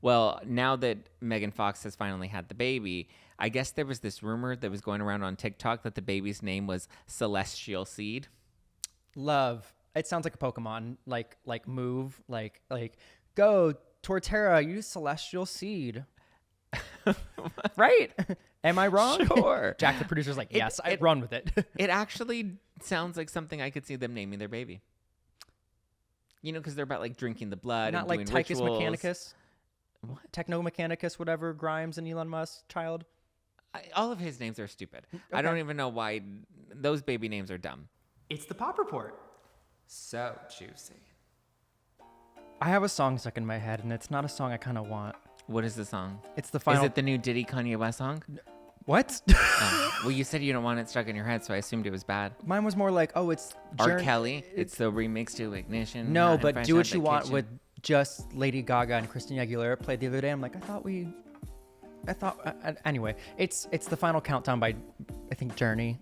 Well, now that Megan Fox has finally had the baby, I guess there was this rumor that was going around on TikTok that the baby's name was Celestial Seed. Love. It sounds like a Pokemon, like move, like go Torterra, use Celestial Seed. Right? Am I wrong? Sure. Jack, the producer's like, yes, I run with it. It actually sounds like something I could see them naming their baby. You know, because they're about like drinking the blood. Not and like doing Tychus rituals. Mechanicus. What? Techno Mechanicus, whatever, Grimes and Elon Musk's child. All of his names are stupid. Okay. I don't even know why those baby names are dumb. It's the Pop Report. So juicy. I have a song stuck in my head, and it's not a song I kind of want. What is the song? It's the final. Is it the new Diddy Kanye West song? What? Well, you said you don't want it stuck in your head, so I assumed it was bad. Mine was more like, oh, it's R. Kelly. It's the remix to Ignition. No, but Do What You Want with just Lady Gaga and Christina Aguilera played the other day. I'm like, anyway, it's the final countdown by, I think, Journey.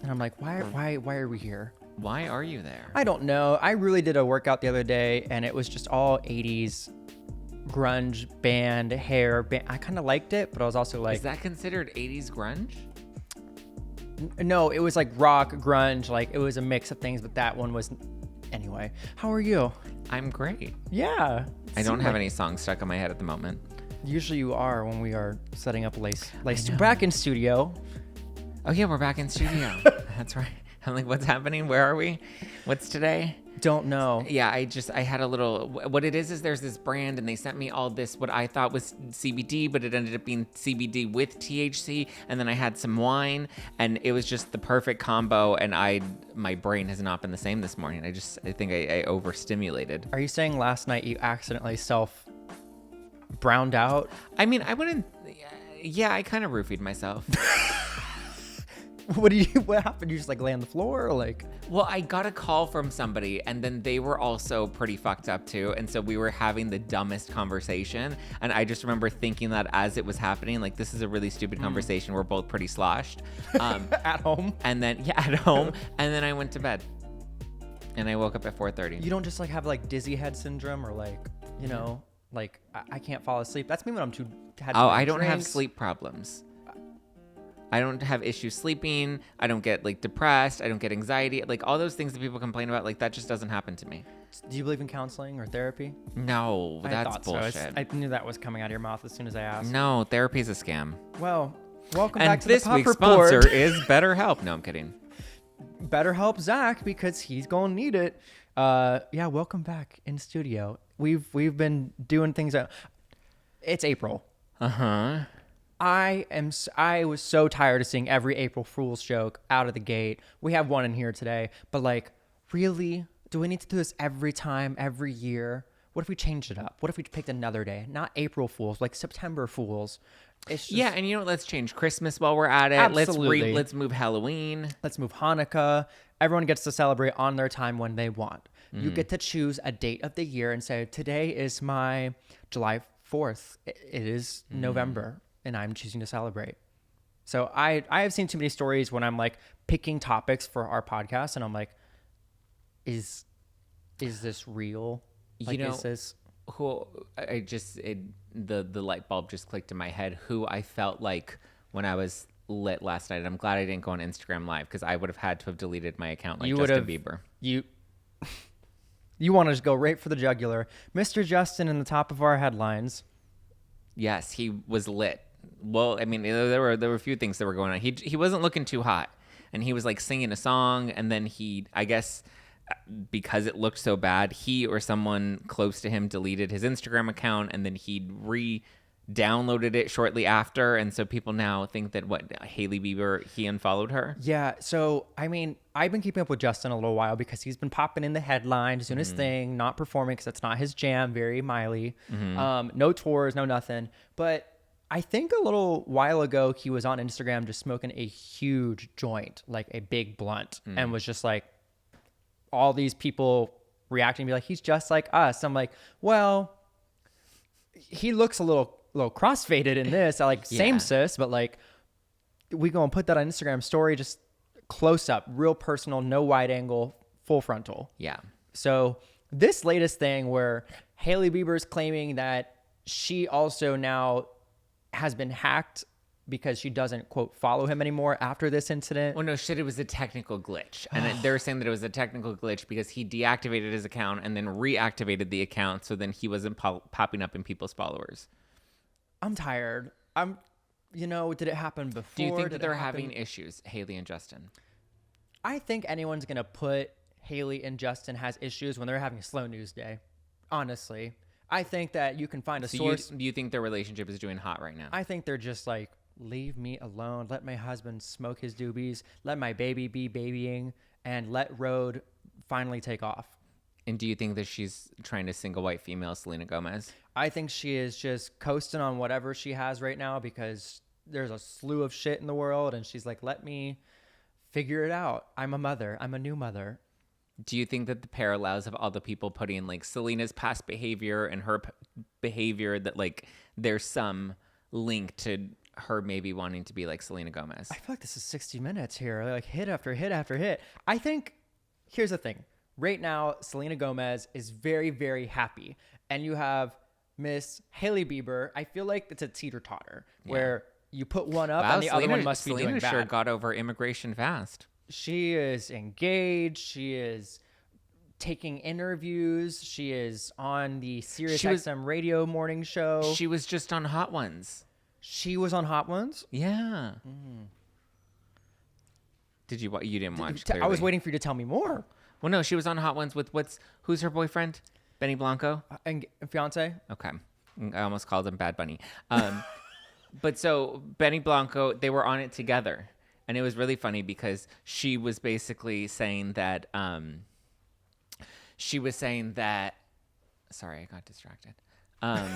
And I'm like, why are we here? Why are you there? I don't know. I really did a workout the other day, and it was just all 80s grunge band, hair band. I kind of liked it, but I was also like... Is that considered 80s grunge? No, it was like rock, grunge. Like, it was a mix of things, but that one was... Anyway, how are you? I'm great. Yeah. I don't have any songs stuck in my head at the moment. Usually you are when we are setting up lace back in studio. Oh, yeah, we're back in studio. That's right. I'm like, what's happening? Where are we? What's today? Don't know. Yeah, I had a little, what it is there's this brand and they sent me all this, what I thought was CBD, but it ended up being CBD with THC. And then I had some wine and it was just the perfect combo. And my brain has not been the same this morning. I think I overstimulated. Are you saying last night you accidentally browned out? I mean, I wouldn't, yeah, I kind of roofied myself. What happened? You just like lay on the floor or like? Well, I got a call from somebody and then they were also pretty fucked up too. And so we were having the dumbest conversation. And I just remember thinking that as it was happening, like, this is a really stupid conversation. We're both pretty sloshed. At home? And then, yeah, at home. And then I went to bed and I woke up at 4:30. You don't just like have like dizzy head syndrome or like, you know, like I can't fall asleep. That's me when I'm I don't have sleep problems. I don't have issues sleeping. I don't get like depressed. I don't get anxiety. Like all those things that people complain about, like that just doesn't happen to me. Do you believe in counseling or therapy? No, that's bullshit. So. I knew that was coming out of your mouth as soon as I asked. No, therapy's a scam. Well, welcome back to the Pop Report. And this week's sponsor is BetterHelp. No, I'm kidding. BetterHelp Zack because he's gonna need it. Yeah, welcome back in studio. We've been doing things. It's April. Uh-huh. I was so tired of seeing every April Fool's joke out of the gate. We have one in here today, but like, really? Do we need to do this every time, every year? What if we changed it up? What if we picked another day? Not April Fools, like September Fools. It's just, yeah, and you know what? Let's change Christmas while we're at it. Absolutely. Let's move Halloween. Let's move Hanukkah. Everyone gets to celebrate on their time when they want. You get to choose a date of the year and say, today is my July 4th. It is November. And I'm choosing to celebrate. So I have seen too many stories when I'm like picking topics for our podcast and I'm like, is this real? Like, you know, is this... the light bulb just clicked in my head who I felt like when I was lit last night. I'm glad I didn't go on Instagram Live because I would have had to have deleted my account like Justin Bieber. You want to just go right for the jugular. Mr. Justin in the top of our headlines. Yes, he was lit. Well, I mean, there were a few things that were going on. He wasn't looking too hot, and he was like singing a song, and then I guess because it looked so bad, he or someone close to him deleted his Instagram account, and then he re-downloaded it shortly after, and so people now think that Hailey Bieber, he unfollowed her. Yeah, so I mean, I've been keeping up with Justin a little while because he's been popping in the headlines, doing his thing, not performing because that's not his jam, very Miley. No tours, no nothing, but I think a little while ago, he was on Instagram just smoking a huge joint, like a big blunt, and was just like, all these people reacting, be like, he's just like us. I'm like, well, he looks a little crossfaded in this. I like, same sis, but like, we gonna put that on Instagram story, just close up, real personal, no wide angle, full frontal. Yeah. So this latest thing where Hailey Bieber is claiming that she also now has been hacked because she doesn't, quote, follow him anymore after this incident. Well, no shit, it was a technical glitch. And they were saying that it was a technical glitch because he deactivated his account and then reactivated the account, so then he wasn't popping up in people's followers. I'm tired. Did it happen before? Do you think that they're having issues, Hailey and Justin? I think anyone's going to put Hailey and Justin has issues when they're having a slow news day. Honestly. I think that you can find a source. You think their relationship is doing hot right now? I think they're just like, leave me alone. Let my husband smoke his doobies. Let my baby be babying. And let Road finally take off. And do you think that she's trying to single white female Selena Gomez? I think she is just coasting on whatever she has right now because there's a slew of shit in the world. And she's like, let me figure it out. I'm a mother. I'm a new mother. Do you think that the parallels of all the people putting like Selena's past behavior and her behavior, that like there's some link to her maybe wanting to be like Selena Gomez? I feel like this is 60 minutes here, like hit after hit after hit. I think here's the thing. Right now, Selena Gomez is very, very happy. And you have Miss Hailey Bieber. I feel like it's a teeter-totter where you put one up and the other one must be doing bad. Selena sure got over immigration fast. She is engaged. She is taking interviews. She is on the SiriusXM radio morning show. She was just on Hot Ones. She was on Hot Ones? Yeah. Did you? You didn't watch? I was waiting for you to tell me more. Well, no, she was on Hot Ones with who's her boyfriend? Benny Blanco? And fiance? Okay. I almost called him Bad Bunny. But so Benny Blanco, they were on it together. And it was really funny because she was basically saying that, sorry, I got distracted. A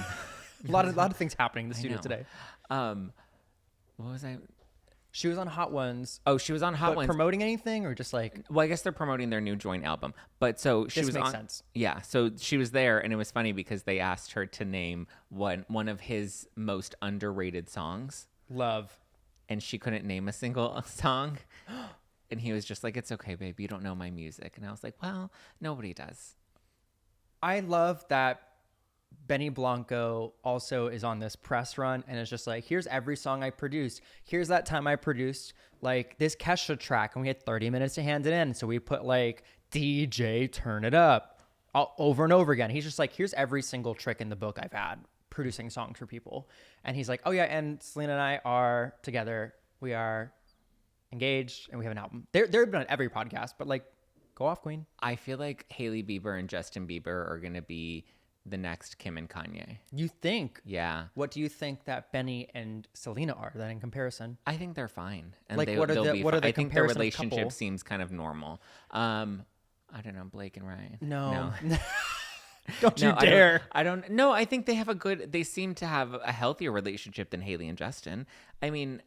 lot of things happening in the studio today. What was I? She was on Hot Ones. Oh, she was on Hot Ones. Promoting anything or just like? Well, I guess they're promoting their new joint album. But so she was on. This makes sense. Yeah, so she was there, and it was funny because they asked her to name one of his most underrated songs. Love. And she couldn't name a single song. And he was just like, it's okay, babe. You don't know my music. And I was like, well, nobody does. I love that Benny Blanco also is on this press run and it's just like, here's every song I produced. Here's that time I produced like this Kesha track and we had 30 minutes to hand it in. So we put like DJ Turn It Up over and over again. He's just like, here's every single trick in the book I've had producing songs for people. And he's like, oh yeah, and Selena and I are together. We are engaged and we have an album. They've been on every podcast, but like, go off, queen. I feel like Hailey Bieber and Justin Bieber are going to be the next Kim and Kanye. You think? Yeah. What do you think that Benny and Selena are then in comparison? I think they're fine. And like, what are the I think their relationship seems kind of normal. I don't know, Blake and Ryan. No. Don't you dare. I think they seem to have a healthier relationship than Hailey and Justin. I mean,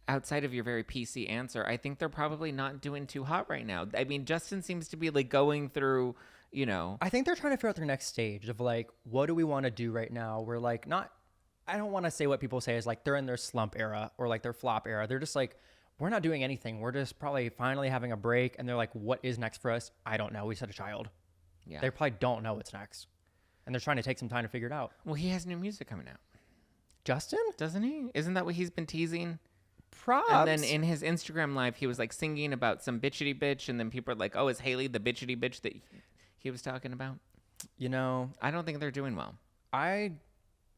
outside of your very PC answer, I think they're probably not doing too hot right now. I mean, Justin seems to be like going through, you know. I think they're trying to figure out their next stage of like, what do we want to do right now? We're like, I don't want to say what people say is like they're in their slump era or like their flop era. They're just like, we're not doing anything. We're just probably finally having a break. And they're like, what is next for us? I don't know. We just had a child. Yeah. They probably don't know what's next. And they're trying to take some time to figure it out. Well, he has new music coming out. Justin? Doesn't he? Isn't that what he's been teasing? Props. And then in his Instagram live, he was like singing about some bitchity bitch. And then people are like, oh, is Hailey the bitchity bitch that he was talking about? You know, I don't think they're doing well. I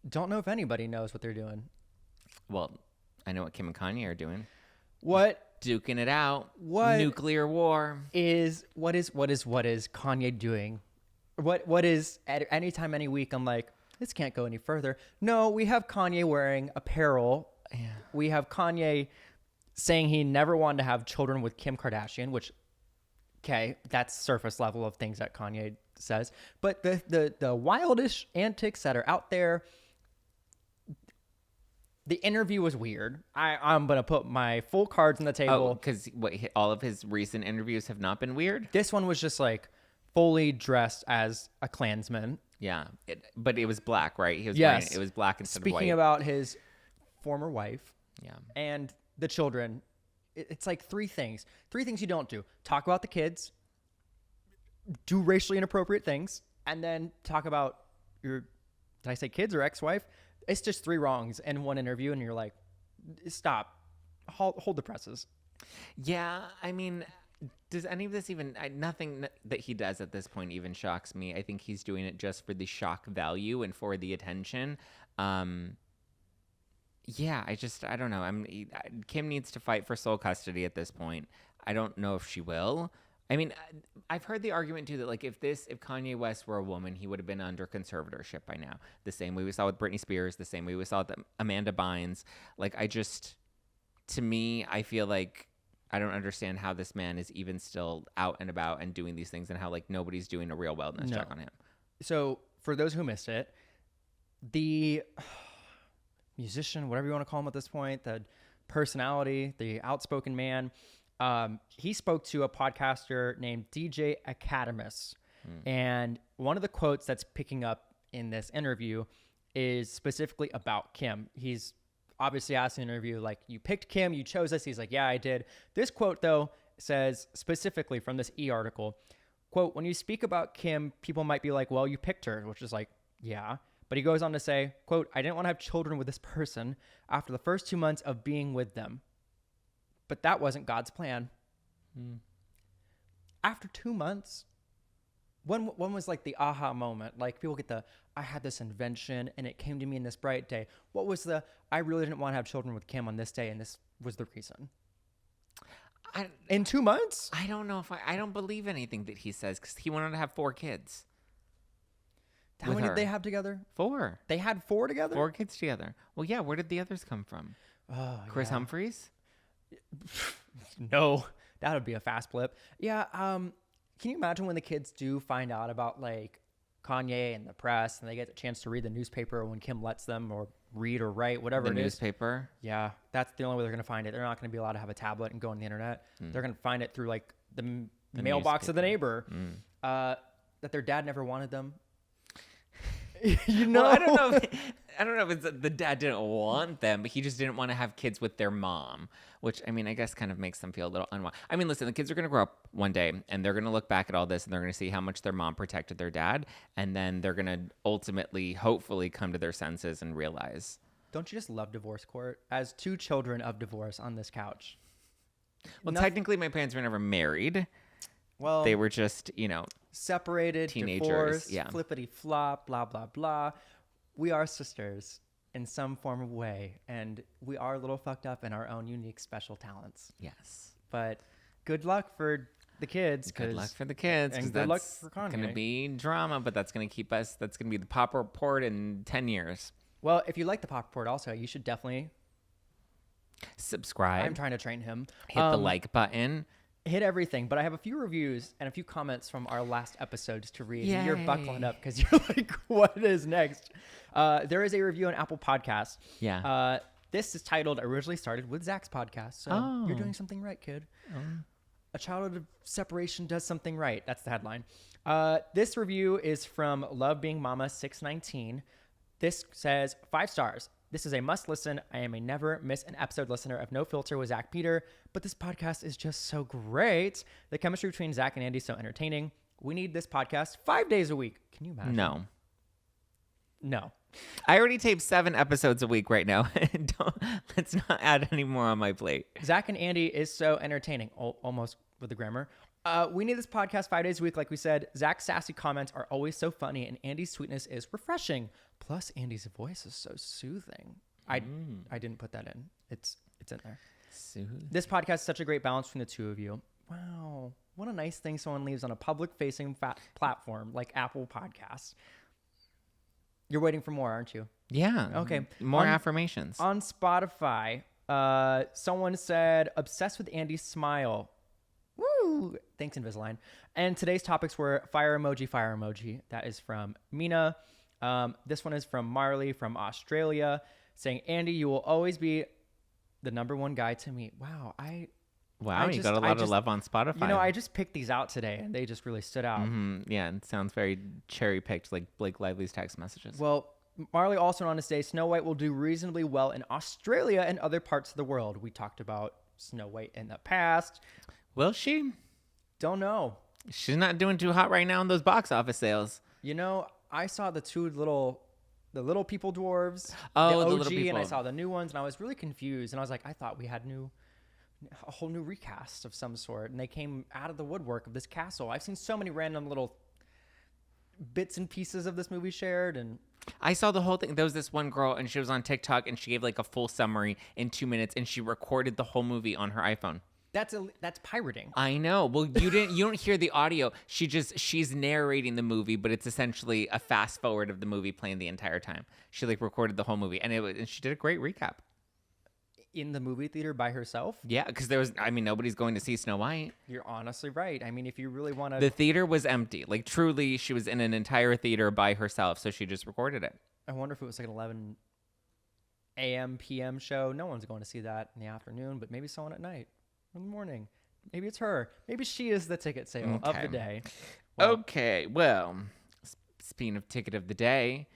don't know if anybody knows what they're doing. Well, I know what Kim and Kanye are doing. What? Duking it out. What? Nuclear war. What is Kanye doing? What is at any time, any week, I'm like, this can't go any further. No, we have Kanye wearing apparel. Yeah. We have Kanye saying he never wanted to have children with Kim Kardashian, which, okay, that's surface level of things that Kanye says. But the wildish antics that are out there, the interview was weird. I'm going to put my full cards on the table. Oh, because all of his recent interviews have not been weird? This one was just like fully dressed as a Klansman. Yeah, but it was black, right? He was yes. It was black instead of white. Speaking about his former wife, yeah, and the children, it's like three things you don't do: talk about the kids, do racially inappropriate things, and then talk about your did I say kids or ex-wife? It's just 3 wrongs in one interview, and you're like, stop, hold the presses. Yeah, I mean, does any of this even, nothing that he does at this point even shocks me. I think he's doing it just for the shock value and for the attention. Yeah, I don't know. Kim needs to fight for sole custody at this point. I don't know if she will. I mean, I've heard the argument too that like if Kanye West were a woman, he would have been under conservatorship by now. The same way we saw with Britney Spears, the same way we saw with Amanda Bynes. Like to me, I feel like I don't understand how this man is even still out and about and doing these things, and how like nobody's doing a real wellness check on him. So for those who missed it, the musician, whatever you want to call him at this point, the personality, the outspoken man, he spoke to a podcaster named DJ Academous. And one of the quotes that's picking up in this interview is specifically about Kim. He's obviously asked in the interview, like, you picked Kim, you chose us. He's like, yeah, I did. This quote, though, says specifically from this article, quote, when you speak about Kim, people might be like, well, you picked her, which is like, yeah. But he goes on to say, quote, I didn't want to have children with this person after the first 2 months of being with them. But that wasn't God's plan. After 2 months, when was like the aha moment? Like people get I had this invention and it came to me in this bright day. What was I really didn't want to have children with Kim on this day, and this was the reason. In 2 months? I don't know if I don't believe anything that he says, because he wanted to have 4 kids. How many did they have together? 4. They had 4 together? 4 kids together. Well, yeah. Where did the others come from? Chris Humphries? No, that would be a fast flip. Yeah. Can you imagine when the kids do find out about like Kanye and the press, and they get the chance to read the newspaper when Kim lets them, or read or write, whatever The it is. newspaper? Yeah. That's the only way they're going to find it. They're not going to be allowed to have a tablet and go on the internet. They're going to find it through like the mailbox of the neighbor, that their dad never wanted them. You know, well, I don't know if it's the dad didn't want them, but he just didn't want to have kids with their mom, which I mean, I guess kind of makes them feel a little unwell. I mean, listen, the kids are going to grow up one day, and they're going to look back at all this, and they're going to see how much their mom protected their dad, and then they're going to ultimately, hopefully, come to their senses and realize. Don't you just love divorce court? As 2 children of divorce on this couch. Well, technically, my parents were never married. Well, they were just, separated, teenagers, divorced, yeah. flippity flop, blah, blah, blah. We are sisters in some form of way, and we are a little fucked up in our own unique special talents. Yes. But good luck for the kids. Good luck for the kids. And good luck for Kanye. Going to be drama, but that's going to keep us, that's going to be the Pop Report in 10 years. Well, if you like the Pop Report also, you should definitely subscribe. I'm trying to train him. Hit the like button. Hit everything, but I have a few reviews and a few comments from our last episodes to read. Yay. You're buckling up because you're like, what is next? There is a review on Apple Podcasts. Yeah. This is titled, originally started with Zack's podcast. So you're doing something right, kid. A child of separation does something right. That's the headline. This review is from Love Being Mama 619. This says 5 stars. This is a must listen. I am a never miss an episode listener of No Filter with Zack Peter, but this podcast is just so great. The chemistry between Zack and Andy is so entertaining. We need this podcast 5 days a week. Can you imagine? No. I already tape 7 episodes a week right now. Let's not add any more on my plate. Zack and Andy is so entertaining. Almost with the grammar. We need this podcast 5 days a week. Like we said, Zack's sassy comments are always so funny, and Andy's sweetness is refreshing. Plus, Andy's voice is so soothing. I didn't put that in. It's in there. This podcast is such a great balance between the two of you. Wow. What a nice thing someone leaves on a public-facing platform like Apple Podcasts. You're waiting for more, aren't you? Yeah. Okay. More affirmations. On Spotify, someone said, obsessed with Andy's smile. Woo! Thanks, Invisalign. And today's topics were fire emoji, fire emoji. That is from Mina. This one is from Marley from Australia, saying, Andy, you will always be the number one guy to meet. Wow. You got a lot of love on Spotify. You know, I just picked these out today, and they just really stood out. Mm-hmm. Yeah, it sounds very cherry-picked, like Blake Lively's text messages. Well, Marley also went on to say, Snow White will do reasonably well in Australia and other parts of the world. We talked about Snow White in the past. Will she? Don't know. She's not doing too hot right now in those box office sales. You know, I saw the 2 little the Little People Dwarves, Oh, the the OG, Little People. and I saw the new ones, and I was really confused. And I was like, I thought we had a whole new recast of some sort, and they came out of the woodwork of this castle. I've seen so many random little bits and pieces of this movie shared, and I saw the whole thing. There was this one girl, and she was on TikTok, and she gave like a full summary in 2 minutes, and she recorded the whole movie on her iPhone. that's pirating. I know. Well, you don't hear the audio. She's narrating the movie, but it's essentially a fast forward of the movie playing the entire time. She like recorded the whole movie, and she did a great recap. In the movie theater by herself? Yeah, because nobody's going to see Snow White. You're honestly right. I mean, if you really want to... The theater was empty. Like, truly, she was in an entire theater by herself, so she just recorded it. I wonder if it was like an 11 a.m., p.m. show. No one's going to see that in the afternoon, but maybe someone at night or in the morning. Maybe it's her. Maybe she is the ticket sale of the day. Okay, well, speaking of ticket of the day...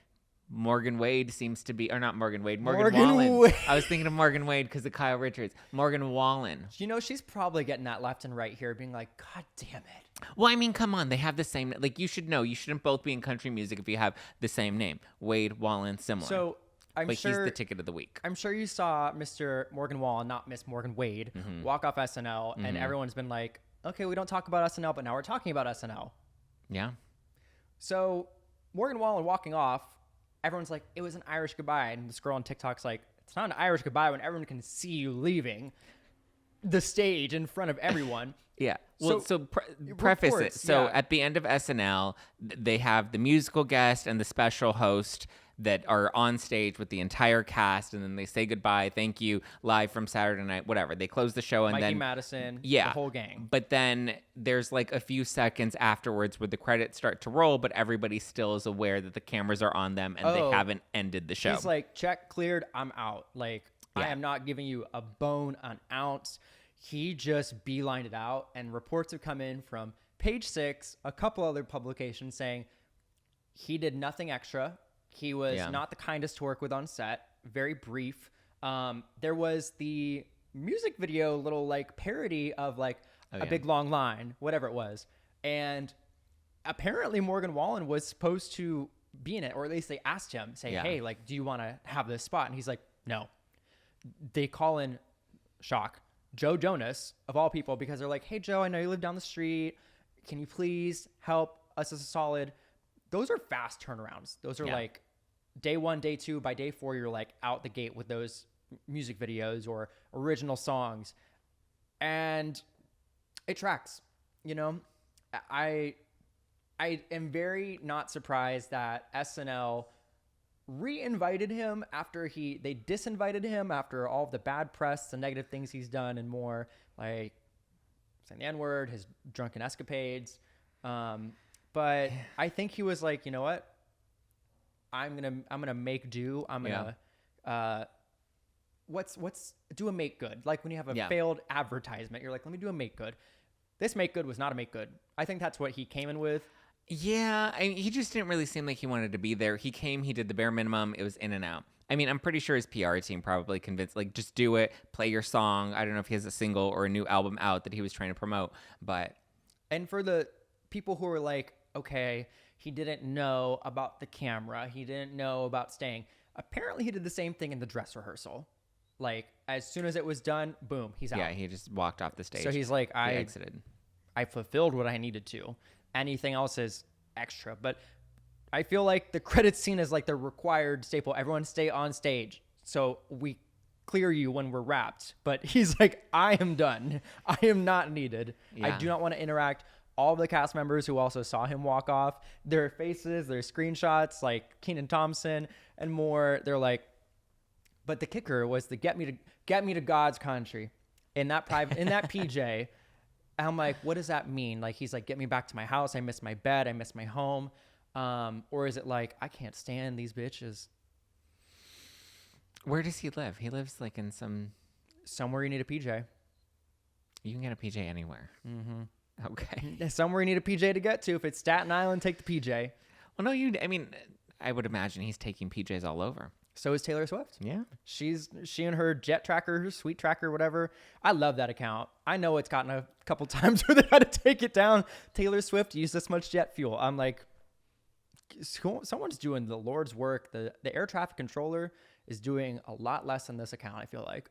Morgan Wade seems to be, or not Morgan Wade, Morgan Wallen. Wade. I was thinking of Morgan Wade because of Kyle Richards. Morgan Wallen. You know, she's probably getting that left and right here, being like, God damn it. Well, I mean, come on. They have the same, like, you should know. You shouldn't both be in country music if you have the same name. Wade, Wallen, similar. So, but he's the ticket of the week. I'm sure you saw Mr. Morgan Wallen, not Miss Morgan Wade, walk off SNL, and everyone's been like, okay, we don't talk about SNL, but now we're talking about SNL. Yeah. So, Morgan Wallen walking off, everyone's like, it was an Irish goodbye. And this girl on TikTok's like, it's not an Irish goodbye when everyone can see you leaving the stage in front of everyone. Yeah. Well, preface it. So at the end of SNL, they have the musical guest and the special host that are on stage with the entire cast, and then they say goodbye, thank you, live from Saturday night, whatever. They close the show, and Mikey then Madison, the whole gang. But then there's like a few seconds afterwards where the credits start to roll, but everybody still is aware that the cameras are on them and they haven't ended the show. He's like, check cleared, I'm out. Like, I am not giving you a bone, an ounce. He just beelined it out, and reports have come in from Page Six, a couple other publications saying he did nothing extra. He was not the kindest to work with on set. Very brief. There was the music video, little like parody of like a big long line, whatever it was. And apparently Morgan Wallen was supposed to be in it, or at least they asked him, say, hey, like, do you want to have this spot? And he's like, no. They call in, shock, Joe Jonas, of all people, because they're like, hey, Joe, I know you live down the street. Can you please help us as a solid? Those are fast turnarounds. Those are like day one, day two. By day four, you're like out the gate with those music videos or original songs. And it tracks, you know. I am very not surprised that SNL re-invited him after they disinvited him after all of the bad press, the negative things he's done, and more, like saying the N-word, his drunken escapades. But I think he was like, you know what? I'm gonna make do. I'm gonna do a make good. Like when you have a failed advertisement, you're like, let me do a make good. This make good was not a make good. I think that's what he came in with. Yeah, he just didn't really seem like he wanted to be there. He came, he did the bare minimum. It was in and out. I mean, I'm pretty sure his PR team probably convinced, like, just do it, play your song. I don't know if he has a single or a new album out that he was trying to promote, but. And for the people who were like, okay, he didn't know about the camera. He didn't know about staying. Apparently he did the same thing in the dress rehearsal. Like, as soon as it was done, boom, he's out. Yeah, he just walked off the stage. So he's like, I exited. I fulfilled what I needed to. Anything else is extra. But I feel like the credits scene is like the required staple. Everyone stay on stage. So we clear you when we're wrapped. But he's like, I am done. I am not needed. Yeah. I do not want to interact. All of the cast members who also saw him walk off, their faces, their screenshots, like Kenan Thompson and more, they're like, but the kicker was the get me to God's country in that PJ. I'm like, what does that mean? Like, he's like, get me back to my house. I miss my bed. I miss my home. Or is it like, I can't stand these bitches? Where does he live? He lives like in somewhere you need a PJ. You can get a PJ anywhere. Mm-hmm. Okay. Somewhere you need a PJ to get to. If it's Staten Island, take the PJ. Well, no, I would imagine he's taking PJs all over. So is Taylor Swift. Yeah. She and her Jet Tracker, her Sweet Tracker, whatever. I love that account. I know it's gotten a couple times where they had to take it down. Taylor Swift used this much jet fuel. I'm like, someone's doing the Lord's work. The air traffic controller is doing a lot less than this account, I feel like.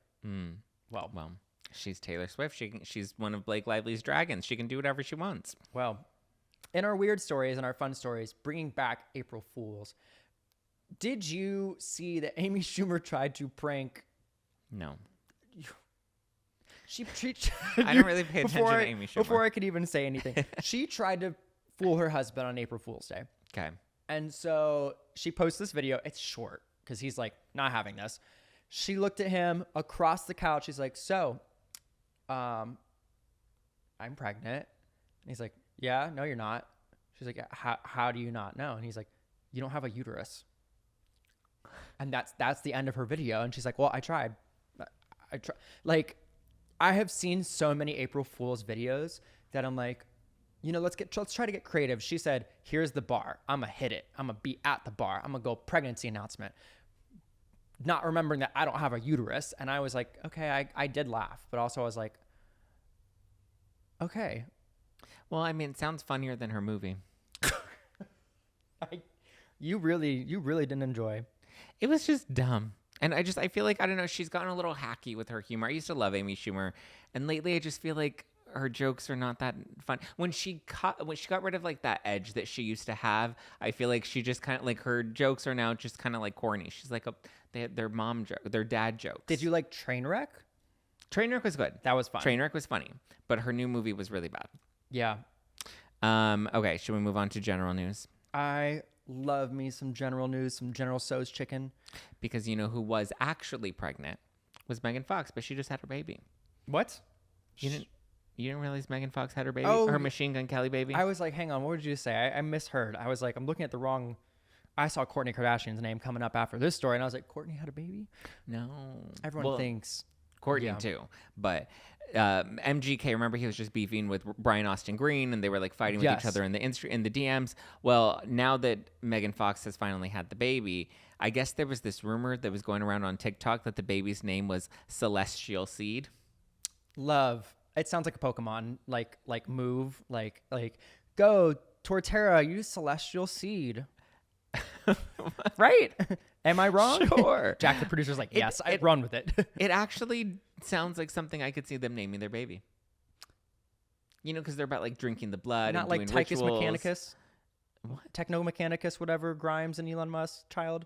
Well, she's Taylor Swift. She's one of Blake Lively's dragons. She can do whatever she wants. Well, in our weird stories and our fun stories, bringing back April Fools, did you see that Amy Schumer tried to prank? No. She I don't really pay attention to Amy Schumer. Before I could even say anything, she tried to fool her husband on April Fool's Day. Okay. And so she posts this video. It's short because he's like, not having this. She looked at him across the couch. She's like, so, I'm pregnant. And he's like, yeah, no, you're not. She's like, how do you not know? And he's like, you don't have a uterus. And that's the end of her video. And she's like, well, I tried. Like, I have seen so many April Fool's videos that I'm like, let's try to get creative. She said, here's the bar. I'm going to hit it. I'm going to be at the bar. I'm going to go pregnancy announcement. Not remembering that I don't have a uterus. And I was like, okay, I did laugh. But also I was like, okay. Well, I mean, it sounds funnier than her movie. You really didn't enjoy. It was just dumb. And I feel like, I don't know, she's gotten a little hacky with her humor. I used to love Amy Schumer. And lately I just feel like her jokes are not that fun. When she got rid of like that edge that she used to have, I feel like she just kind of like, her jokes are now just kind of like corny. She's like their mom joke, their dad jokes. Did you like Trainwreck? Trainwreck was good. That was fun. Trainwreck was funny, but her new movie was really bad. Yeah. Okay, should we move on to general news? I love me some general news, some General Tso's chicken. Because you know who was actually pregnant was Megan Fox, but she just had her baby. What? You didn't realize Megan Fox had her baby? Oh, her Machine Gun Kelly baby? I was like, hang on, what did you say? I misheard. I was like, I'm looking at the wrong. I saw Kourtney Kardashian's name coming up after this story, and I was like, Kourtney had a baby? No. Everyone thinks. Kourtney too. But MGK, remember he was just beefing with Brian Austin Green, and they were like fighting with each other in the DMs. Well, now that Megan Fox has finally had the baby, I guess there was this rumor that was going around on TikTok that the baby's name was Celestial Seed. Love. It sounds like a Pokemon, like move, like go Torterra, use Celestial Seed. Right? Am I wrong? Sure. Jack, the producer's like, yes, I'd run with it. It actually sounds like something I could see them naming their baby. Because they're about like drinking the blood. Not and like doing Tychus rituals. Mechanicus? What? Techno Mechanicus, whatever, Grimes and Elon Musk's child?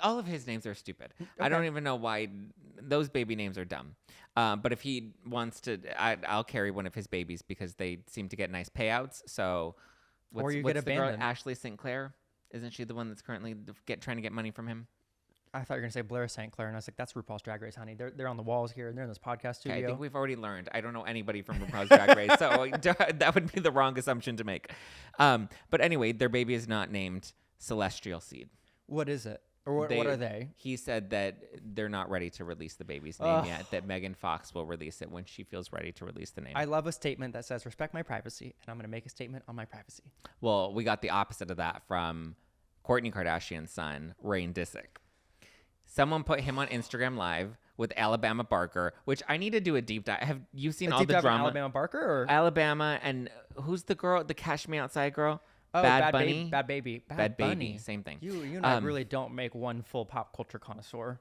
All of his names are stupid. Okay. I don't even know why those baby names are dumb. But if he wants to, I'll carry one of his babies because they seem to get nice payouts. So, Or you what's get the girl, abandoned. Ashley St. Clair? Isn't she the one that's currently trying to get money from him? I thought you were gonna say Blair St. Clair, and I was like, "That's RuPaul's Drag Race, honey. They're on the walls here, and they're in this podcast studio." Okay, I think we've already learned. I don't know anybody from RuPaul's Drag Race, so that would be the wrong assumption to make. But anyway, their baby is not named Celestial Seed. What is it, or what are they? He said that they're not ready to release the baby's name yet. That Megan Fox will release it when she feels ready to release the name. I love a statement that says, "Respect my privacy," and I'm gonna make a statement on my privacy. Well, we got the opposite of that from Kourtney Kardashian's son, Rain Disick. Someone put him on Instagram Live with Alabama Barker, which I need to do a deep dive. Have you seen all the drama? Alabama Barker or Alabama, and who's the girl? The Cash Me Outside girl? oh, Bad Bunny? Bad Baby, Bad Baby, same thing. You and I really don't make one full pop culture connoisseur.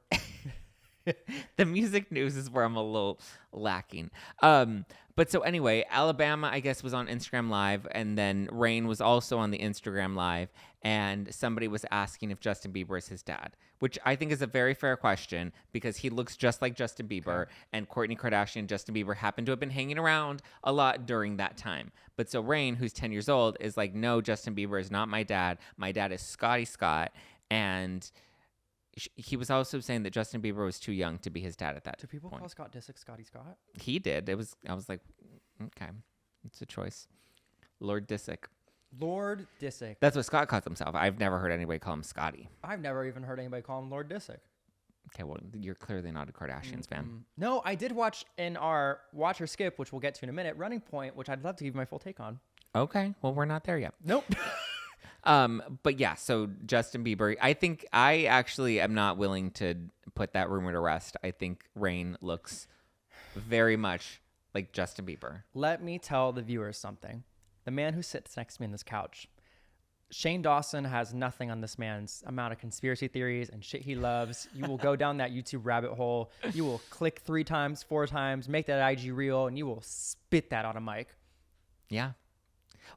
The music news is where I'm a little lacking. But so anyway, Alabama, I guess, was on Instagram Live, and then Rain was also on the Instagram Live, and somebody was asking if Justin Bieber is his dad, which I think is a very fair question because he looks just like Justin Bieber, and Kourtney Kardashian and Justin Bieber happen to have been hanging around a lot during that time. But so Rain, who's 10 years old, is like, no, Justin Bieber is not my dad. My dad is Scotty Scott, and he was also saying that Justin Bieber was too young to be his dad at that Do people point. call Scott Disick Scotty Scott? He did. I was like, okay, it's a choice. Lord Disick. Lord Disick. That's what Scott calls himself. I've never heard anybody call him Scotty. I've never even heard anybody call him Lord Disick. Okay, well, you're clearly not a Kardashians fan. No, I did watch in our Watch or Skip, which we'll get to in a minute, Running Point, which I'd love to give you my full take on. Okay, well, we're not there yet. Nope. But yeah, so Justin Bieber, I think I actually am not willing to put that rumor to rest. I think Rain looks very much like Justin Bieber. Let me tell the viewers something. The man who sits next to me on this couch, Shane Dawson has nothing on this man's amount of conspiracy theories and shit he loves. You will go down that YouTube rabbit hole. You will click 3 times, 4 times, make that IG reel, and you will spit that on a mic. Yeah.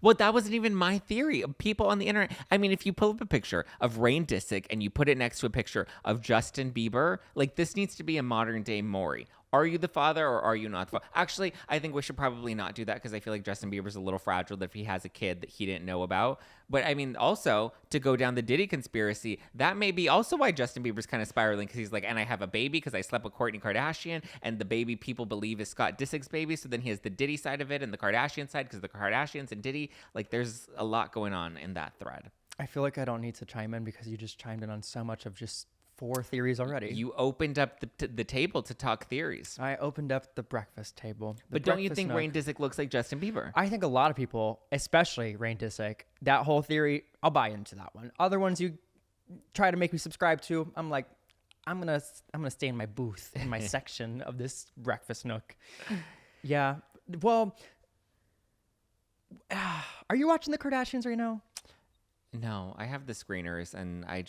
Well, that wasn't even my theory. People on the internet. I mean, if you pull up a picture of Rain Disick and you put it next to a picture of Justin Bieber, like this needs to be a modern day Maury. Are you the father or are you not the father? Actually, I think we should probably not do that because I feel like Justin Bieber's a little fragile that if he has a kid that he didn't know about. But I mean, also to go down the Diddy conspiracy, that may be also why Justin Bieber's kind of spiraling because he's like, and I have a baby because I slept with Kourtney Kardashian and the baby people believe is Scott Disick's baby. So then he has the Diddy side of it and the Kardashian side because the Kardashians and Diddy, like there's a lot going on in that thread. I feel like I don't need to chime in because you just chimed in on so much of just 4 theories already. You opened up the table to talk theories. I opened up the breakfast table. But don't you think Rain Disick looks like Justin Bieber? I think a lot of people, especially Rain Disick, that whole theory, I'll buy into that one. Other ones you try to make me subscribe to, I'm like, I'm gonna stay in my booth, in my section of this breakfast nook. Yeah. Well, are you watching the Kardashians right now? No, I have the screeners and I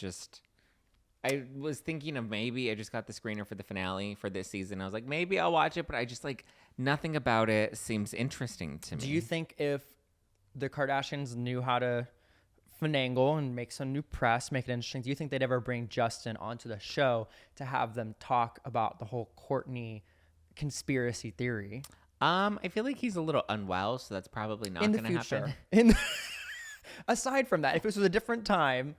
was thinking of maybe I just got the screener for the finale for this season. I was like, maybe I'll watch it, but I just like nothing about it seems interesting to me. Do you think if the Kardashians knew how to finagle and make some new press, make it interesting, do you think they'd ever bring Justin onto the show to have them talk about the whole Kourtney conspiracy theory? I feel like he's a little unwell, so that's probably not going to happen. Aside from that, if this was a different time...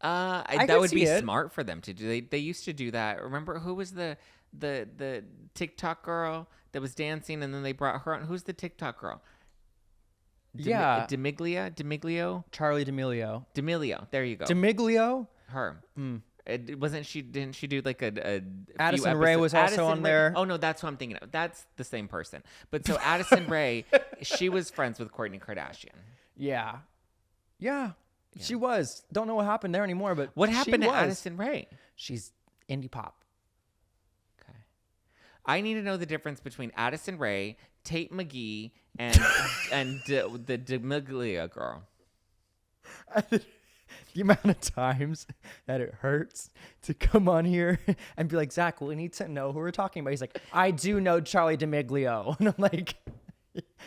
that would be smart for them to do. They used to do that. Remember who was the TikTok girl that was dancing and then they brought her on? Who's the TikTok girl? D'Amelio? Charlie D'Amelio. There you go. D'Amelio? Her. Didn't she do like a Addison Rae was also on there. Oh no, that's what I'm thinking of. That's the same person. But so Addison Rae, she was friends with Kourtney Kardashian. Yeah. She was. Don't know what happened there anymore, but what happened to Addison Rae? She's indie pop. Okay. I need to know the difference between Addison Rae, Tate McGee, and the D'Amelio girl. The amount of times that it hurts to come on here and be like, Zach, we need to know who we're talking about. He's like, I do know Charlie D'Amelio. And I'm like,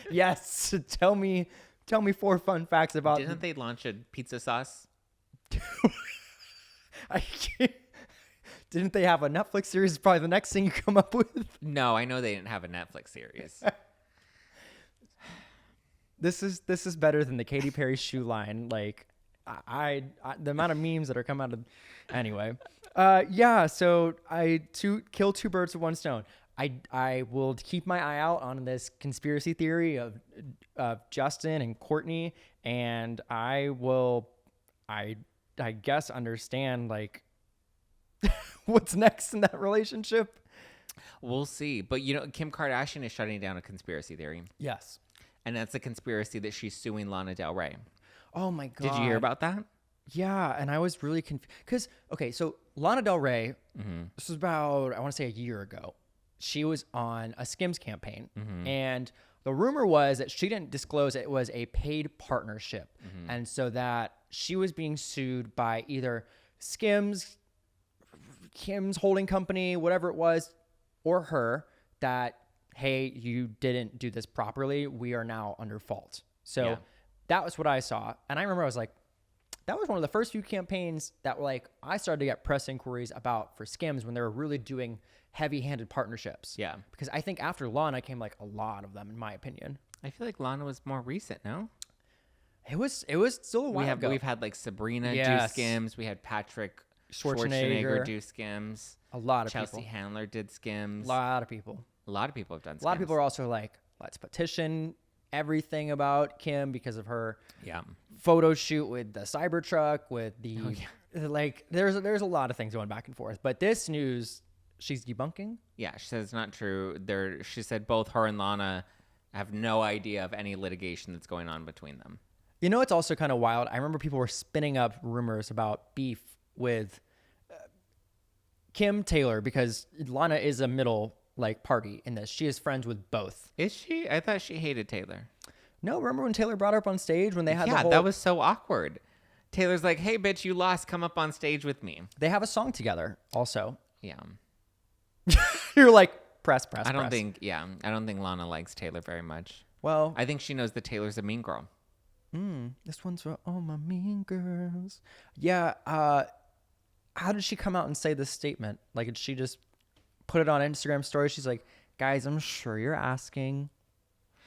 yes, tell me 4 fun facts about... Didn't they launch a pizza sauce? I can't... Didn't they have a Netflix series? Probably the next thing you come up with. No, I know they didn't have a Netflix series. This is better than the Katy Perry shoe line. Like, I the amount of memes that are coming out of... Anyway. Yeah, so I kill 2 birds with 1 stone. I will keep my eye out on this conspiracy theory of Justin and Kourtney, and I guess understand like what's next in that relationship. We'll see. But Kim Kardashian is shutting down a conspiracy theory. Yes. And that's a conspiracy that she's suing Lana Del Rey. Oh my God. Did you hear about that? Yeah, and I was really confused because so Lana Del Rey, this was about, I want to say a year ago. She was on a Skims campaign, and the rumor was that she didn't disclose it was a paid partnership, and so that she was being sued by either Skims, Kim's holding company, whatever it was, or her, that, hey, you didn't do this properly. We are now under fault. So that was what I saw, and I remember I was like, that was one of the first few campaigns that were like, I started to get press inquiries about for Skims when they were really doing heavy-handed partnerships. Yeah. Because I think after Lana came like a lot of them, in my opinion. I feel like Lana was more recent, no? It was still a while ago. We've had like Sabrina do Skims. We had Patrick Schwarzenegger do Skims. A lot of Chelsea people. Handler did Skims. A lot of people. A lot of people have done Skims. A lot of people are also like, let's petition everything about Kim because of her photo shoot with the Cybertruck, with the like there's a lot of things going back and forth. But this news she's debunking? Yeah, she said it's not true. She said both her and Lana have no idea of any litigation that's going on between them. You know, it's also kind of wild. I remember people were spinning up rumors about beef with Kim Taylor because Lana is a middle party in this. She is friends with both. Is she? I thought she hated Taylor. No, remember when Taylor brought her up on stage when they had the Yeah, whole... that was so awkward. Taylor's like, hey, bitch, you lost. Come up on stage with me. They have a song together also. Yeah. You're like, press. I don't think Lana likes Taylor very much. Well, I think she knows that Taylor's a mean girl. this one's for all my mean girls. Yeah. How did she come out and say this statement? Like, did she just put it on Instagram story? She's like, guys, I'm sure you're asking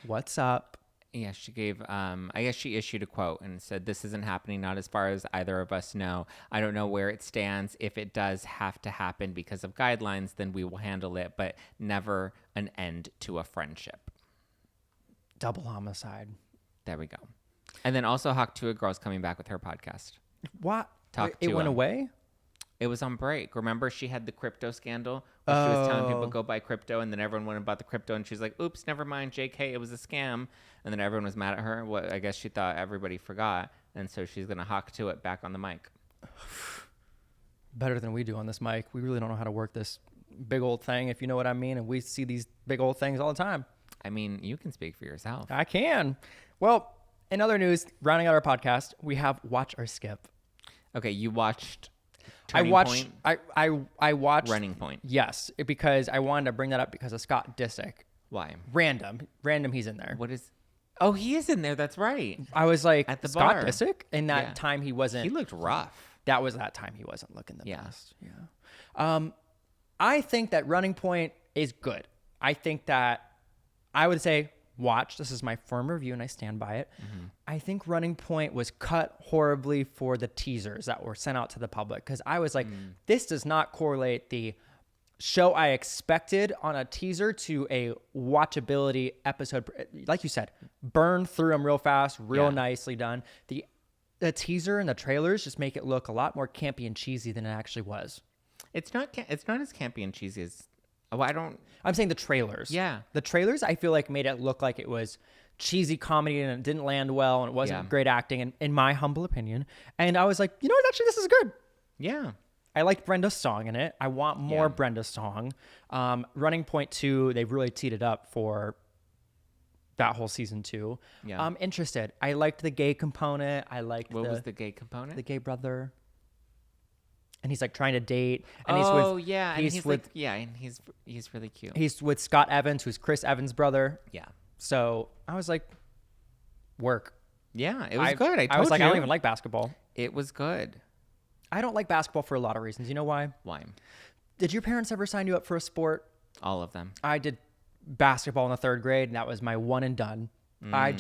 what's up. Yeah, she gave, I guess she issued a quote and said, this isn't happening, not as far as either of us know. I don't know where it stands. If it does have to happen because of guidelines, then we will handle it, but never an end to a friendship. Double homicide. There we go. And then also Hawk Tuah Girl's coming back with her podcast. What? Talk It to went him. away? It was on break. Remember, she had the crypto scandal where she was telling people go buy crypto, and then everyone went and bought the crypto, and she's like, "Oops, never mind, JK, it was a scam." And then everyone was mad at her. Well, I guess she thought everybody forgot, and so she's gonna Hawk to it back on the mic. Better than we do on this mic. We really don't know how to work this big old thing, if you know what I mean. And we see these big old things all the time. I mean, you can speak for yourself. I can. Well, in other news, rounding out our podcast, we have Watch or Skip. Okay, you watched. I watched. I watched Running Point. Yes, because I wanted to bring that up because of Scott Disick. Why? Random. He's in there. What is? Oh, he is in there. That's right. I was like, At the Scott bar. Disick? In that Yeah. time, he wasn't. He looked rough. That was that time he wasn't looking the Yeah. best. Yeah. I think that Running Point is good. I think that I would say watch. This is my firm review, and I stand by it. Mm-hmm. I think Running Point was cut horribly for the teasers that were sent out to the public because I was like, this does not correlate the show I expected on a teaser to a watchability episode. Like you said, burn through them real fast, real nicely done. The teaser and the trailers just make it look a lot more campy and cheesy than it actually was. It's not. It's not as campy and cheesy as. Oh, I don't. I'm saying the trailers. Yeah. The trailers, I feel like, made it look like it was cheesy comedy and it didn't land well and it wasn't great acting, in my humble opinion. And I was like, you know what? Actually, this is good. Yeah. I liked Brenda's song in it. I want more Brenda's song. Running Point 2, they've really teed it up for that whole season 2. Yeah. I'm interested. I liked the gay component. I liked What was the gay component? the gay brother. And he's like trying to date. And and he's with and he's really cute. he's with Scott Evans, who's Chris Evans' brother. Yeah. So I was like, work. Yeah, it was good. I was like, you. I don't even like basketball. It was good. I don't like basketball for a lot of reasons. You know why? Why? Did your parents ever sign you up for a sport? All of them. I did basketball in the 3rd grade, and that was my one and done. I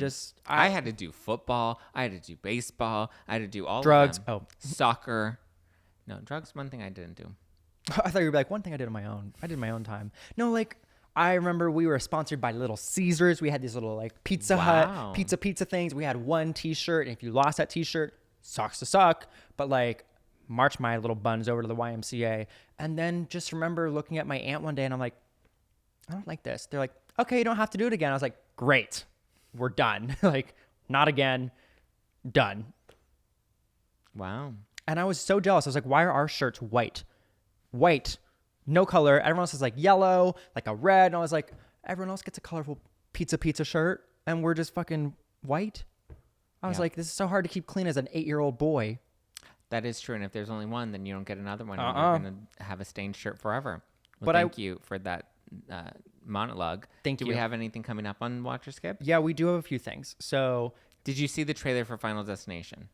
had to do football. I had to do baseball. I had to do all drugs. of them. Oh, Soccer. No, drugs. One thing I didn't do. I thought you were like, one thing I did on my own. I did my own time. No, like, I remember we were sponsored by Little Caesars. We had these little like Pizza Hut, pizza things. We had one t-shirt. And if you lost that t-shirt, sucks to suck. But like, march my little buns over to the YMCA. And then just remember looking at my aunt one day and I'm like, I don't like this. They're like, okay, you don't have to do it again. I was like, great. We're done. Like, not again. Done. Wow. And I was so jealous. I was like, why are our shirts white? White. No color. Everyone else is like yellow, like a red. And I was like, everyone else gets a colorful pizza shirt and we're just fucking white. I was like, this is so hard to keep clean as an 8-year-old boy. That is true. And if there's only one, then you don't get another one. And you're going to have a stained shirt forever. Well, But thank you for that monologue. Thank Do you. we have anything coming up on Watch or Skip? Yeah, we do have a few things. So, Did you see the trailer for Final Destination?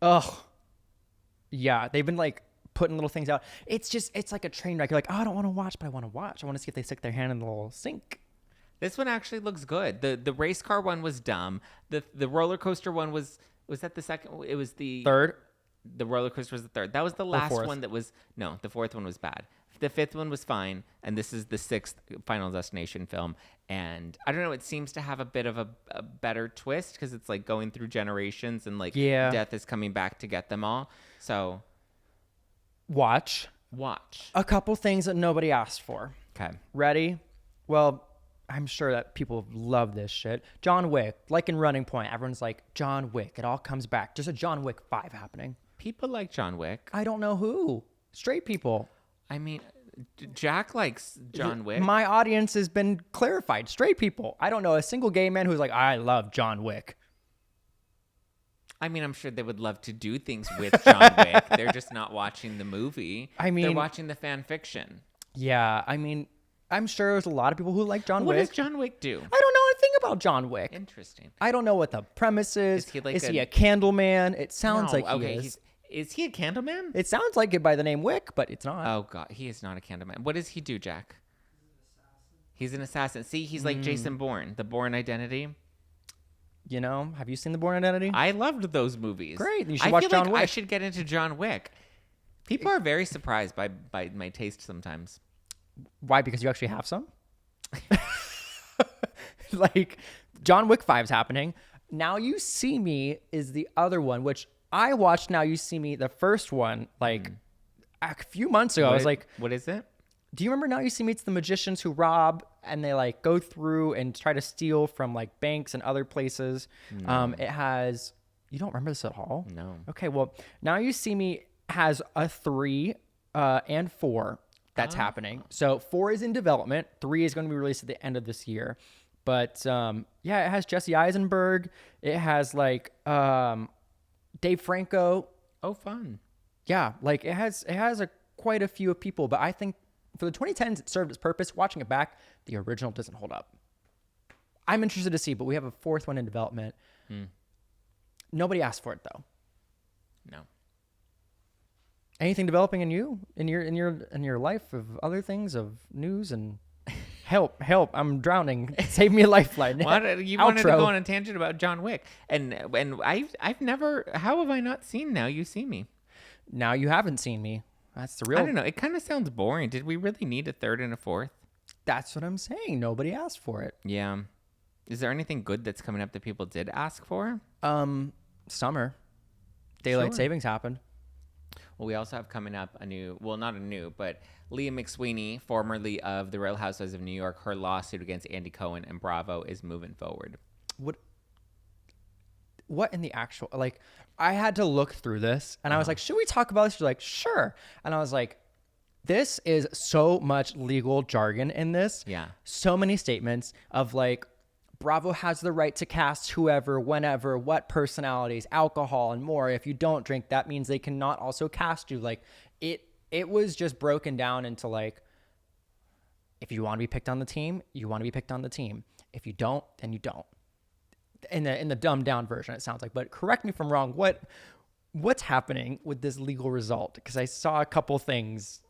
yeah, they've been like putting little things out. It's like a train wreck. You're like, oh, I don't want to watch, but I want to watch. I want to see if they stick their hand in the little sink. This one actually looks good. The race car one was dumb. The roller coaster one was that the second? It was the Third. The roller coaster was the third. That was the last fourth. one that was no. The fourth one was bad. The fifth one was fine, and this is the 6th Final Destination film. And I don't know. It seems to have a bit of a better twist because it's like going through generations and like death is coming back to get them all. So Watch a couple things that nobody asked for. Okay. Ready? Well, I'm sure that people love this shit. John Wick, like in Running Point, everyone's like, John Wick, it all comes back. Just a John Wick 5 happening. People like John Wick. I don't know who. Straight people. I mean, Jack likes John Wick. My audience has been clarified. Straight people. I don't know a single gay man who's like, I love John Wick. I mean, I'm sure they would love to do things with John Wick. They're just not watching the movie. I mean, they're watching the fan fiction. Yeah, I mean, I'm sure there's a lot of people who like John What Wick. does John Wick do? I don't know anything about John Wick. Interesting. I don't know what the premise is. Is he he a candle man? It sounds No, like he is. Is he a candleman? It sounds like it by the name Wick, but it's not. Oh God, he is not a candleman. What does he do, Jack? He's an assassin. See, he's like Jason Bourne, the Bourne Identity. You know, have you seen The Bourne Identity? I loved those movies. Great, you should watch John Wick. I should get into John Wick. People are very surprised by my taste sometimes. Why? Because you actually have some? Like, John Wick 5's happening. Now You See Me is the other one, which I watched Now You See Me, the first one, like a few months ago. I was like, what is it? do you remember Now You See Me? It's the magicians who rob and they like go through and try to steal from like banks and other places. It has, you don't remember this at all? No. Okay, well, Now You See Me has a 3 and 4 that's happening. So 4 is in development. 3 is going to be released at the end of this year. But yeah, it has Jesse Eisenberg. It has like Dave Franco. Oh, fun. Yeah, like it has quite a few people, but I think for the 2010s, it served its purpose. Watching it back, the original doesn't hold up. I'm interested to see, but we have a 4th one in development. Nobody asked for it though. No. Anything developing in you, in your life of other things, of news and help, I'm drowning. Save me a lifeline. You wanted to go on a tangent about John Wick, and I've never. How have I not seen Now You See Me? Now you haven't seen me. That's the real. I don't know. It kind of sounds boring. Did we really need a 3rd and a 4th? That's what I'm saying. Nobody asked for it. Yeah. Is there anything good that's coming up that people did ask for? Summer. Daylight savings happened. Well, we also have coming up not a new, but Leah McSweeney, formerly of The Real Housewives of New York, her lawsuit against Andy Cohen and Bravo is moving forward. What in the actual, like, I had to look through this and I was like, should we talk about this? She's like, sure. And I was like, this is so much legal jargon in this. Yeah. So many statements of like, Bravo has the right to cast whoever, whenever, what personalities, alcohol, and more. If you don't drink, that means they cannot also cast you. Like, it was just broken down into like, if you want to be picked on the team, you want to be picked on the team. If you don't, then you don't. In the dumbed down version, it sounds like. But correct me if I'm wrong. What's happening with this legal result? Because I saw a couple things.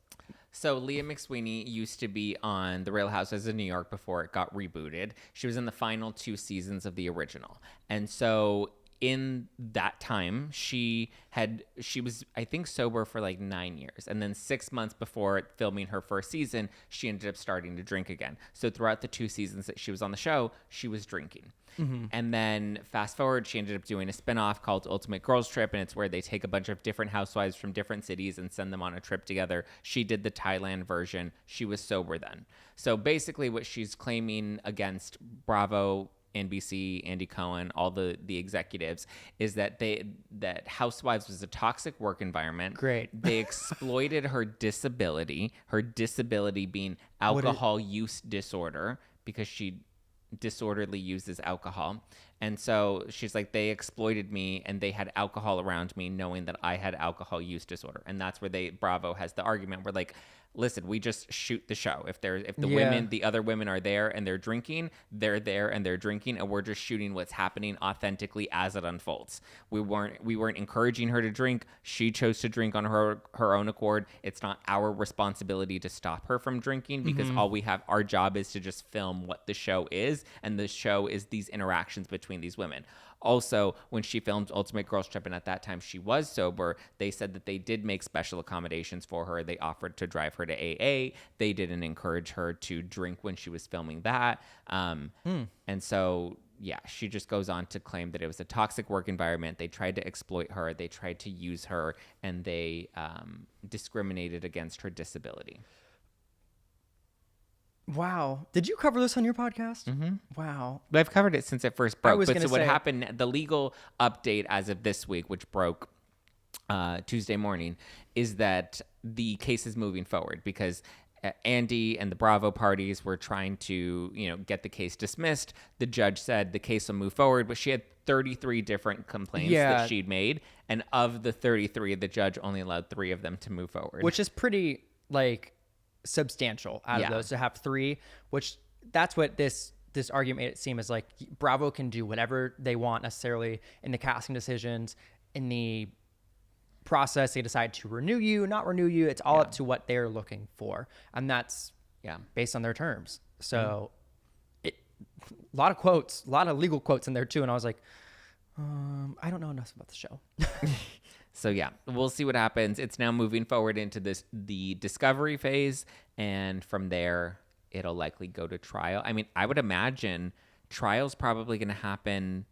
So Leah McSweeney used to be on The Real Housewives of New York before it got rebooted. She was in the final 2 seasons of the original. And so in that time, she was, I think, sober for like 9 years. And then 6 months before filming her first season, she ended up starting to drink again. So throughout the 2 seasons that she was on the show, she was drinking. And then fast forward, she ended up doing a spinoff called Ultimate Girls Trip, and it's where they take a bunch of different housewives from different cities and send them on a trip together. She did the Thailand version. She was sober then. So basically what she's claiming against Bravo, NBC, Andy Cohen, all the executives, is that Housewives was a toxic work environment. Great. They exploited her disability being alcohol use disorder, because she disorderly uses alcohol. And so she's like, they exploited me and they had alcohol around me knowing that I had alcohol use disorder. And that's where Bravo has the argument where like, listen, we just shoot the show. If the other women are there and they're drinking, they're there and they're drinking, and we're just shooting what's happening authentically as it unfolds. We weren't encouraging her to drink. She chose to drink on her own accord. It's not our responsibility to stop her from drinking, because our job is to just film what the show is, and the show is these interactions between these women. Also, when she filmed Ultimate Girls Trip, and at that time she was sober, they said that they did make special accommodations for her. They offered to drive her to AA. They didn't encourage her to drink when she was filming that. And so, yeah, she just goes on to claim that it was a toxic work environment. They tried to exploit her. They tried to use her, and they discriminated against her disability. Wow. Did you cover this on your podcast? Mm-hmm. Wow. But I've covered it since it first broke. What say, happened, the legal update as of this week, which broke Tuesday morning, is that the case is moving forward, because Andy and the Bravo parties were trying to, get the case dismissed. The judge said the case will move forward, but she had 33 different complaints that she'd made. And of the 33, the judge only allowed 3 of them to move forward. Which is pretty, substantial out of those to have 3, which that's what this argument made it seem as Bravo can do whatever they want necessarily in the casting decisions, in the process they decide to renew you, not renew you. It's all up to what they're looking for, and that's based on their terms. So a lot of quotes, a lot of legal quotes in there too, and I was like, I don't know enough about the show. So we'll see what happens. It's now moving forward into the discovery phase, and from there it'll likely go to trial. I mean, I would imagine trial's probably going to happen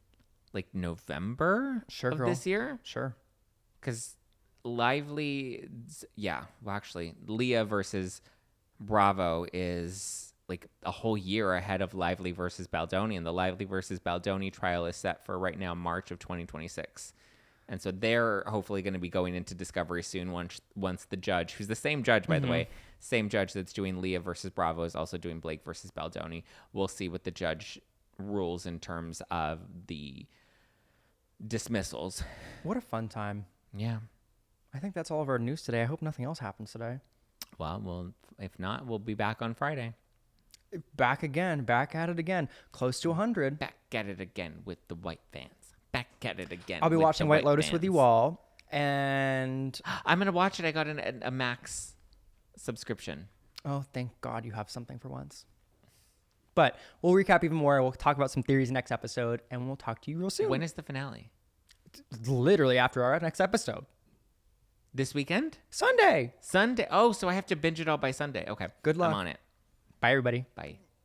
November of this year. Sure. Because Lively, actually, Leah versus Bravo is a whole year ahead of Lively versus Baldoni, and the Lively versus Baldoni trial is set for right now March of 2026. And so they're hopefully going to be going into discovery soon once the judge, who's the same judge, by the way, same judge that's doing Leah versus Bravo is also doing Blake versus Baldoni. We'll see what the judge rules in terms of the dismissals. What a fun time. Yeah. I think that's all of our news today. I hope nothing else happens today. Well, if not, we'll be back on Friday. Back at it again. Close to 100. Back at it again with the white fans. Back at it again. I'll be watching White Lotus with you all. And I'm going to watch it. I got a Max subscription. Oh, thank God you have something for once. But we'll recap even more. We'll talk about some theories next episode, and we'll talk to you real soon. When is the finale? Literally after our next episode. This weekend? Sunday. Oh, so I have to binge it all by Sunday. Okay. Good luck. I'm on it. Bye, everybody. Bye.